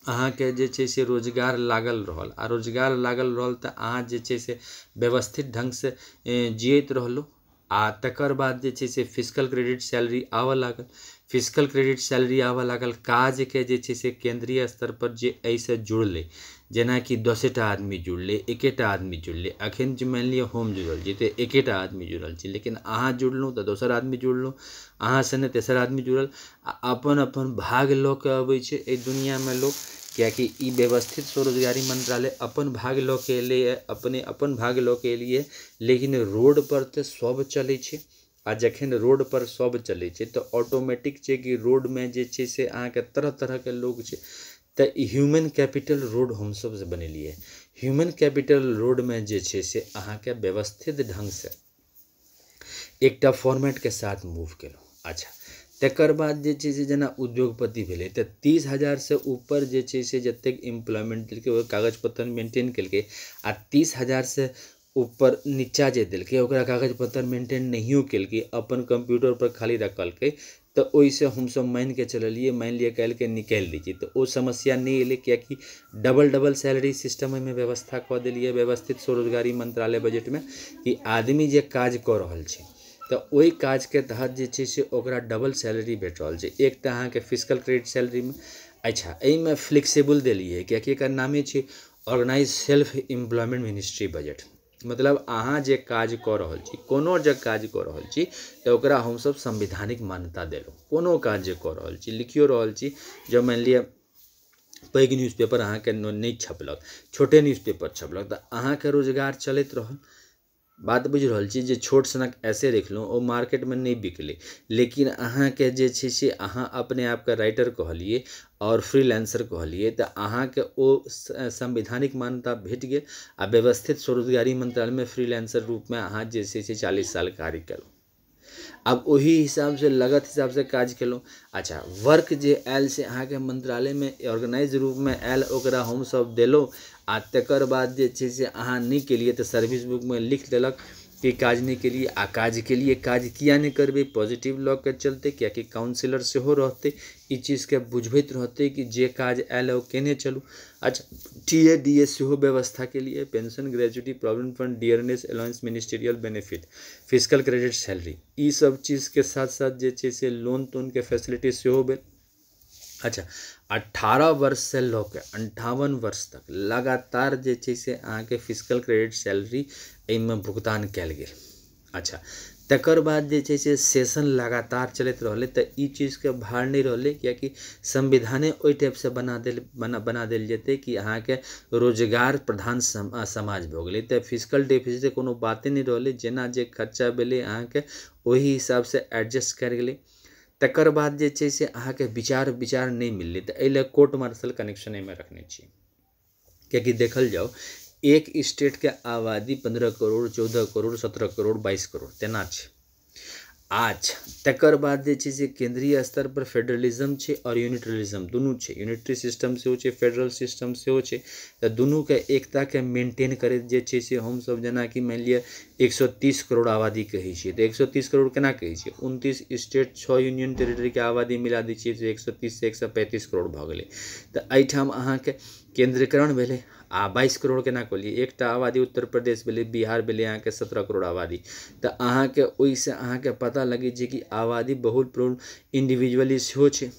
अहाँ के जे छै से रोजगार लागल रहल आ रोजगार लागल रहल तो अहाँ जे छै से व्यवस्थित ढंग से जियत रहलो आ तकर बाद जे छै से फिजिकल क्रेडिट सैलरी आवे लागल। फिजिकल क्रेडिट सैलरी आवे लागल काज के जे छै से केंद्रीय स्तर पर जे ऐसे जुड़ले जेना कि 10टा आदमी जुड़ले 1टा आदमी जुड़ले अखन जे मान लिअ हम जुड़ल छी तो 1टा आदमी जुड़ल छी लेकिन अहाँ जुड़लहुँ तो दोसर आदमी जुड़लहुँ अहाँ सने तेसर आदमी जुड़ल अपन अपन भाग लऽ के अबै छै एहि दुनिया में लोग कियाकि ई व्यवस्थित स्वरोजगारी मंत्रालय अपन भाग लऽ के एलैए अपने अपन भाग लऽ के एलिए लेकिन रोड पर तो सब चलै छै आ जखन रोड पर सब चलै छै तो ऑटोमेटिक छै कि रोड में जे छै से अहाँ के तरह तरह के लोग छै तो ह्यूमन कैपिटल रोड हम सब से बनेलिए ह्यूमन कैपिटल रोड में जे छै से अहाँ के व्यवस्थित ढंग से एकटा फॉर्मेट के साथ मूव केलहुँ। अच्छा तकर बाद जे छै से जेना उद्योगपति भेलै तऽ 30,000 से ऊपर जे छै से जतेक एम्प्लॉयमेंट देलकै ओकर कागज पत्तर मेंटेन केलकै आ 30,000 से ऊपर नीचा जे देलकै ओकरा कागज पत्तर मेंटेन नहियो केलकै अपन कंप्यूटर पर खाली रखलकै तो ओइसे हम सब मान के चललिए मान लिया कल के निकाल दी तो वो समस्या नहीं एले कियाकि डबल सैलरी सिस्टम में व्यवस्था कऽ देलिए व्यवस्थित स्वरोजगारी मंत्रालय बजट में कि आदमी जे काज कऽ रहल छै तो ओहि काज के तहत जे छै से ओकरा डबल सैलरी भेट रहल छै एकटा अहाँ के फिजिकल क्रेडिट सैलरी में। अच्छा एहि में फ्लेक्सिबल देलिए कियाकि एकर नामे छै organise self employment ministry budget मतलब अहाँ जे काज कऽ रहल छी कोनो जे काज कऽ रहल छी तो ओकरा हम सब संवैधानिक मान्यता देलहुँ कोनो काज जे कऽ रहल छी लिखियो रहल छी जब मान लिअ पैघ न्यूज़पेपर अहाँ के नहीं छपलक छोटे न्यूज़पेपर छपलक तो अहाँ के रोजगार चलैत रहल बात बुझ रहल छी जे छोट सनक ऐसे लिखलहुँ ओ मार्केट में नहीं बिकले लेकिन अहाँ के जे छै से अहाँ अपने आप के राइटर कहलिए और फ्रीलांसर कहलिए तो अहाँ के ओ संवैधानिक मान्यता भेट गेल आ व्यवस्थित स्वरोजगारी मंत्रालय में फ्रीलांसर रूप में अहाँ जे छै से 40 साल कार्य केलहुँ। अब वही हिसाब से लगत हिसाब से काज केलहुँ। अच्छा वर्क जे आयल से अहाँ के मंत्रालय में ऑर्गेनाइज रूप में आयल ओकरा हम सब देलहुँ आ तकर बाद जे छै से अहाँ नहीं केलिए तो सर्विस बुक में लिख देलक कि काज नहीं केलिए आ काज के लिए काज किया नहीं करबे पॉजिटिव लॉ के चलते कियाकि काउंसिलर से हो रहते ई चीज़ के बुझबैत रहते कि जे काज आयल है केने चलू। अच्छा TADS से हो व्यवस्था के लिए pension gratuity provident fund dearness allowance ministerial benefit physical credit salary ई सब चीज़ के साथ साथ जे छै से लोन तोन के फैसिलिटी से हो भेल। अच्छा 18 वर्ष से लऽ के 58 वर्ष तक लगातार जे छै से अहाँ के फिजिकल क्रेडिट सैलरी एहिमे भुगतान कयल गेल। अच्छा तकर बाद जे छै से सेशन लगातार चलैत रहलै तऽ ई चीज़ के भार नहीं रहलै कियाकि संविधाने ओहि टाइप से बना देल जेतै कि अहाँ के रोजगार प्रधान समाज भऽ गेलै तऽ फिजिकल डेफिसिट कोनो बाते नहीं रहलै जेना जे खर्चा भेलै अहाँ के ओहि हिसाब से एडजस्ट कयल गेलै। तकर बाद जे छै से अहाँ के विचार नहीं मिललै तऽ एहि ले कोर्ट मार्शल कनेक्शन एहिमे रखने छी कियाकि देखल जाओ एक स्टेट के आबादी 15 करोड़ 14 करोड़ 17 करोड़ 22 करोड़ तेना छै। अच्छा तकर बाद जे छै से केंद्रीय स्तर पर फेडरलिज्म छै और यूनिटरिज्म दुनू छै यूनिटरी सिस्टम सेहो छै फेडरल सिस्टम सेहो छै तऽ दुनू के एकता के मेंटेन करैत जे छै से हम सब जेना कि मान लिअ 130 करोड़ आबादी कहै छियै तऽ 130 करोड़ केना कहै छियै 29 स्टेट 6 यूनियन टेरिटरी के आबादी मिला दै छियै तऽ 130 से 135 करोड़ भऽ गेलै तऽ एहिठाम अहाँ के केंद्रीकरण भेलै आ 22 करोड़ केना कहलिए एकटा आबादी उत्तर प्रदेश भेलै बिहार भेलै अहाँ के 17 करोड़ आबादी तऽ अहाँ के ओहि से अहाँ के पता लगे छै कि आबादी बहुत इंडिविजुअली सेहो छै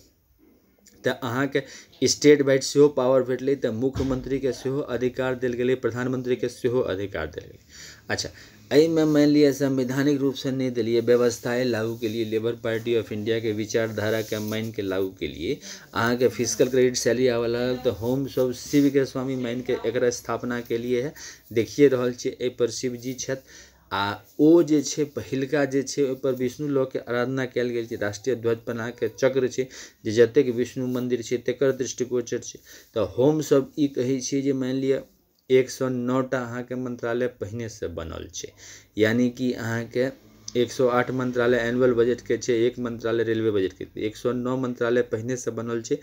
तऽ अहाँ के स्टेट वाइड सेहो पावर भेटलै तऽ मुख्यमंत्री के सेहो अधिकार देल गेलै प्रधानमंत्री के सेहो अधिकार देल गेलै। अच्छा एहि में मान लिया संवैधानिक रूप से नहीं दिलिए व्यवस्थाएं लागू के लिए लेबर पार्टी ऑफ इंडिया के विचारधारा के मान के लागू के लिए अहाँ के फिजिकल क्रेडिट सैलरी आवाला तो हम सब शिव के स्वामी मान के एक स्थापना के लिए है देखिए रहल छियै एहि पर शिव जी छथि आ ओ जे छै पहिलका जे छै ओहि पर विष्णु लऽ के आराधना कयल गेल छै राष्ट्रीय ध्वज बना के चक्र छै जे जतेक विष्णु मंदिर छै तेकर दृष्टिगोचर छै तऽ हम सब ई कहै छियै जे मान लिअ 109टा अहाँ के मंत्रालय पहिने से बनल छै यानी कि अहाँ के 108 मंत्रालय एनुअल बजट के छै एक मंत्रालय रेलवे बजट के 109 मंत्रालय पहिने से बनल छै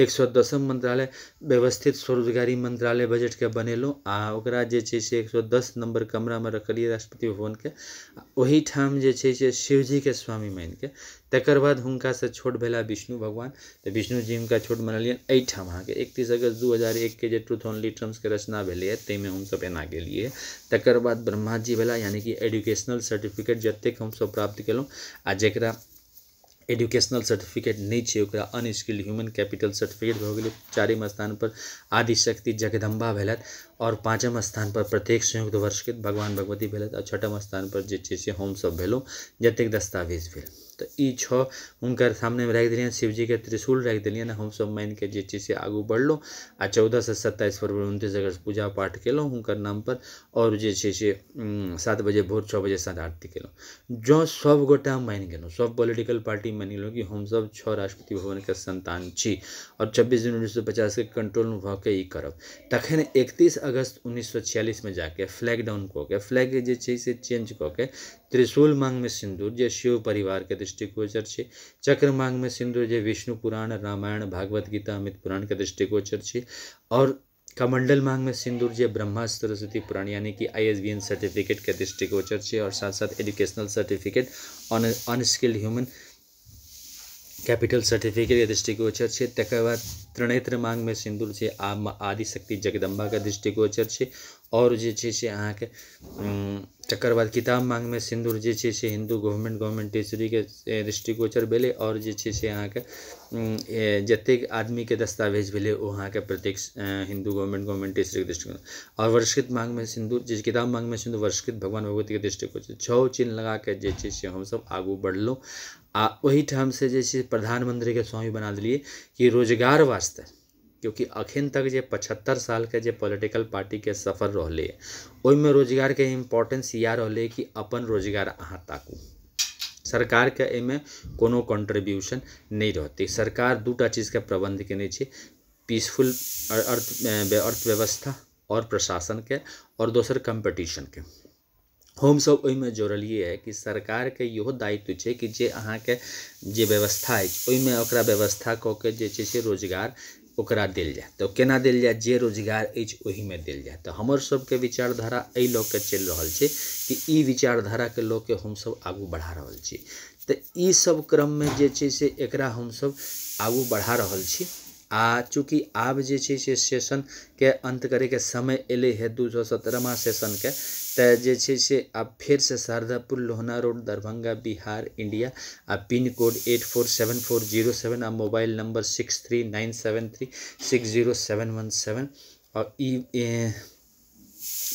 110 मंत्रालय व्यवस्थित स्वरोजगारी मंत्रालय बजट के बनेलहुँ आ ओकरा जे छै से 110 नंबर कमरा में रखलिए राष्ट्रपति भवन के ओही ठाम जे छै से शिवजी के स्वामी मान के तकर बाद हुनका से छोट भेला विष्णु भगवान तो विष्णु जी हुनका छोट बनलियन एहिठाम अहाँ के 31 अगस्त 2001 के जे ट्रूथ ओनली टर्म्स के रचना भेलै ताहिमे हमसब एना गेलिए तकर बाद ब्रह्मा जी भेला यानी कि एजुकेशनल सर्टिफिकेट जतेक हमसब प्राप्त केलहुँ आ जेकरा एजुकेशनल सर्टिफिकेट नहीं छै ओकरा अनस्किल्ड ह्यूमन कैपिटल सर्टिफिकेट भऽ गेलै चारिम स्थान पर आदिशक्ति जगदम्बा भेलथि और पाँचम स्थान पर प्रत्येक संयुक्त वर्षकृत भगवान भगवती भेलथि और छठम स्थान पर जे छै से हमसब भेलहुँ जतेक दस्तावेज भेल तो ई छः हुनकर सामने में राखि देलियनि शिवजी के त्रिशूल राखि देलियनि हमसब मान के जे छै से आगू बढ़लहुँ आ 14 से 27 फरवरी 29 अगस्त पूजा पाठ केलहुँ हुनकर नाम पर और जे छै से 7 बजे भोर 6 बजे साँझ आरती केलहुँ जँ सब गोटा मानि गेलहुँ सब पॉलिटिकल पार्टी मानि गेलहुँ कि हमसब 6 राष्ट्रपति भवन के संतान छी और 26 जून 1950 के कंट्रोल में भऽ के ई करब तखन 31 अगस्त 1946 में जाके फ्लैग डाउन कऽ के फ्लैग जे छै से चेंज कऽ के त्रिशूल मांग में सिंदूर जे शिव परिवार के दृष्टिगोचर छै चक्र मांग में सिंदूर जे विष्णु पुराण रामायण भागवत गीता अमित पुराण के दृष्टिगोचर छै और कमंडल मांग में सिंदूर जे ब्रह्मा सरस्वती पुराण यानी कि ISBN सर्टिफिकेट के दृष्टिगोचर छै और साथ साथ educational certificate unskilled human capital certificate के दृष्टिगोचर छै तकर बाद त्रिनेत्र मांग में सिंदूर छै आदिशक्ति जगदम्बा के दृष्टिगोचर छै और जे छै से अहाँ के तकर बाद किताब मांग में सिंदूर जे छै से हिंदू गवर्नमेंटेशरी के दृष्टिगोचर भेलै और जे छै से अहाँ के जतेक आदमी के दस्तावेज भेलै ओ अहाँ के प्रत्येक हिंदू गवर्नमेंटेशरी के दृष्टिगोचर और वर्षकृत मांग में सिंदूर जे किताब मांग में सिंदूर वर्षकृत भगवान भगवती के दृष्टिगोचर 6 चिन्ह लगा के जे छै से हमसब आगू बढ़लहुँ आ वही ठाम से जे छै प्रधानमंत्री के स्वामी बना दिलिए कि रोजगार वास्ते क्योंकि अखन तक जे 75 साल के जे पॉलिटिकल पार्टी के सफर रहले ओहिमे रोजगार के इम्पोर्टेंस इएह रहले कि अपन रोजगार अहाँ ताकू सरकार के एहिमे कोनो कंट्रीब्यूशन नहीं रहते सरकार दूटा चीज के प्रबंध केने छै पीसफुल अर्थव्यवस्था और प्रशासन के और दोसर कंपटीशन के हम सब ओहिमे जोड़लिए है कि सरकार के इहो दायित्व छै कि जे अहाँ के जे व्यवस्था अछि ओहिमे ओकरा व्यवस्था कऽ के जे छै से रोजगार ओकरा देल जाए तो केना देल जाए जे रोजगार अछि ओही में देल जाए तो हमर सबके विचारधारा एहि लऽ के चलि रहल छै कि ई विचारधारा के लऽ के हम सब आगू बढ़ा रहल छी तो ई सब क्रम में जे छै से एकरा हम सब आगू बढ़ा रहल छी आ चूँकि आब जे छै से सेशन के अंत करे के समय एले है 217वां सेशन के तऽ जे छै से आब फिर से शारदापुर लोहना रोड दरभंगा बिहार इंडिया आ पिन कोड 847407 आ मोबाइल नंबर 6397360717 और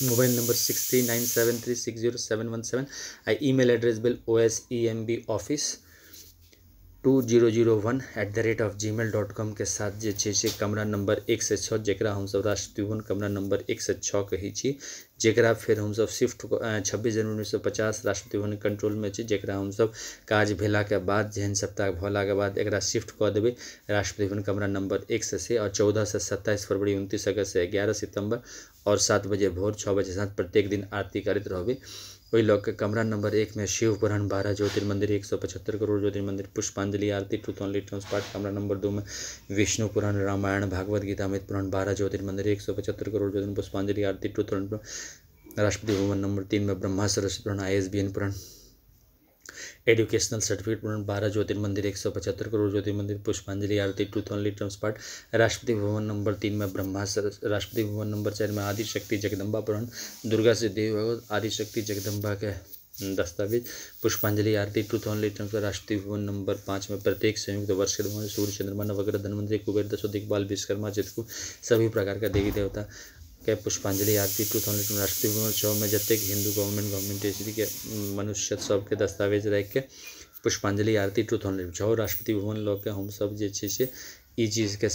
मोबाइल नंबर 6397360717 आ ईमेल एड्रेस बिल osembaoffice2001@gmail.com के साथ जे छै से कमरा नंबर 1 से 6 जेकरा हम सब राष्ट्रपति भवन कमरा नंबर 1 से 6 कहै छी जेकरा फिर हम सब शिफ्ट 26 जनवरी 1950 राष्ट्रपति भवन कंट्रोल में छै जेकरा हम सब काज भेला के बाद जेहन सप्ताह भला के बाद एकरा शिफ्ट कऽ देबै राष्ट्रपति भवन कमरा नंबर 1 से और 14 से 27 फरवरी 29 अगस्त से 11 सितंबर और 7 बजे भोर 6 बजे साथ प्रत्येक दिन आरती करैत रहबै वही लोग के कमरा नंबर 1 में शिव पुराण 12 ज्योतिर्मंदिर 175 करोड़ ज्योतिर्मंदिर पुष्पांजलि आरती ट्रूथ ओनली टर्म्स पाठ कमरा नंबर 2 में विष्णु पुराण रामायण भागवत गीता अमित पुराण 12 ज्योतिर्मंदिर 175 करोड़ ज्योतिर्मंदिर पुष्पांजलि आरती truth only Rashtrapati Bhavan number 3 में ब्रह्मा सरस्वती पुराण ISBN पुराण एजुकेशनल सर्टिफिकेट पुराण 12 ज्योतिर्मंदिर 175 करोड़ ज्योतिर्मंदिर पुष्पांजलि आरती ट्रूथ ओनली टर्म्स पाठ राष्ट्रपति भवन नंबर 3 में ब्रह्मा राष्ट्रपति भवन नंबर 4 में आदिशक्ति जगदम्बा पुराण दुर्गा सिद्धि भगवत आदिशक्ति जगदम्बा के दस्तावेज पुष्पांजलि आरती truth only terms Rashtrapati Bhavan number 5 में प्रत्येक संयुक्त वर्ष के दौरान सूर्य चंद्रमा नवग्रह धनवंतरि कुबेर दशो दिग्पाल विश्वकर्मा चित्रकूट सभी प्रकार का देवी देवता के पुष्पांजलि आरती 2000 राष्ट्रपति भवन छओ में जतेक हिंदू गवर्नमेंट एजेंसी के मनुष्य सबके दस्तावेज राखि के पुष्पांजलि आरती 2000 छओ राष्ट्रपति भवन लऽ के हम सब जे छै से ई चीज़ के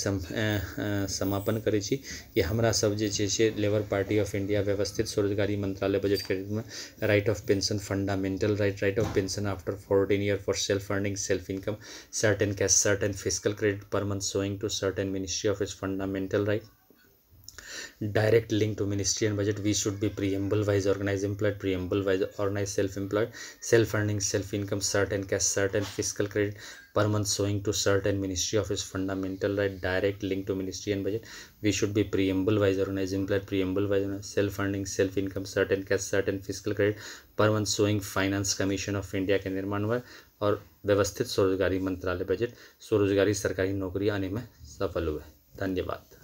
समापन करै छी कि हमरा सब जे छै से लेबर पार्टी ऑफ इंडिया व्यवस्थित स्वरोजगारी मंत्रालय बजट के में right of pension fundamental right of pension after 14 year for self earning self income certain cash certain physical credit per month showing to certain ministry of its fundamental right direct link to ministry and budget. We should be preamble wise organized employed, preamble wise organized self-employed, self-earning, self-income, certain cash, certain fiscal credit per month showing to certain ministry of its fundamental right direct link to ministry and budget. We should be preamble wise organized employed, preamble wise self-earning, self-income, certain cash, certain fiscal credit per month showing finance commission of India के निर्माण हुआ और व्यवस्थित स्वरोजगारी मंत्रालय budget स्वरोजगारी सरकारी नौकरी आने में सफल हुए। धन्यवाद।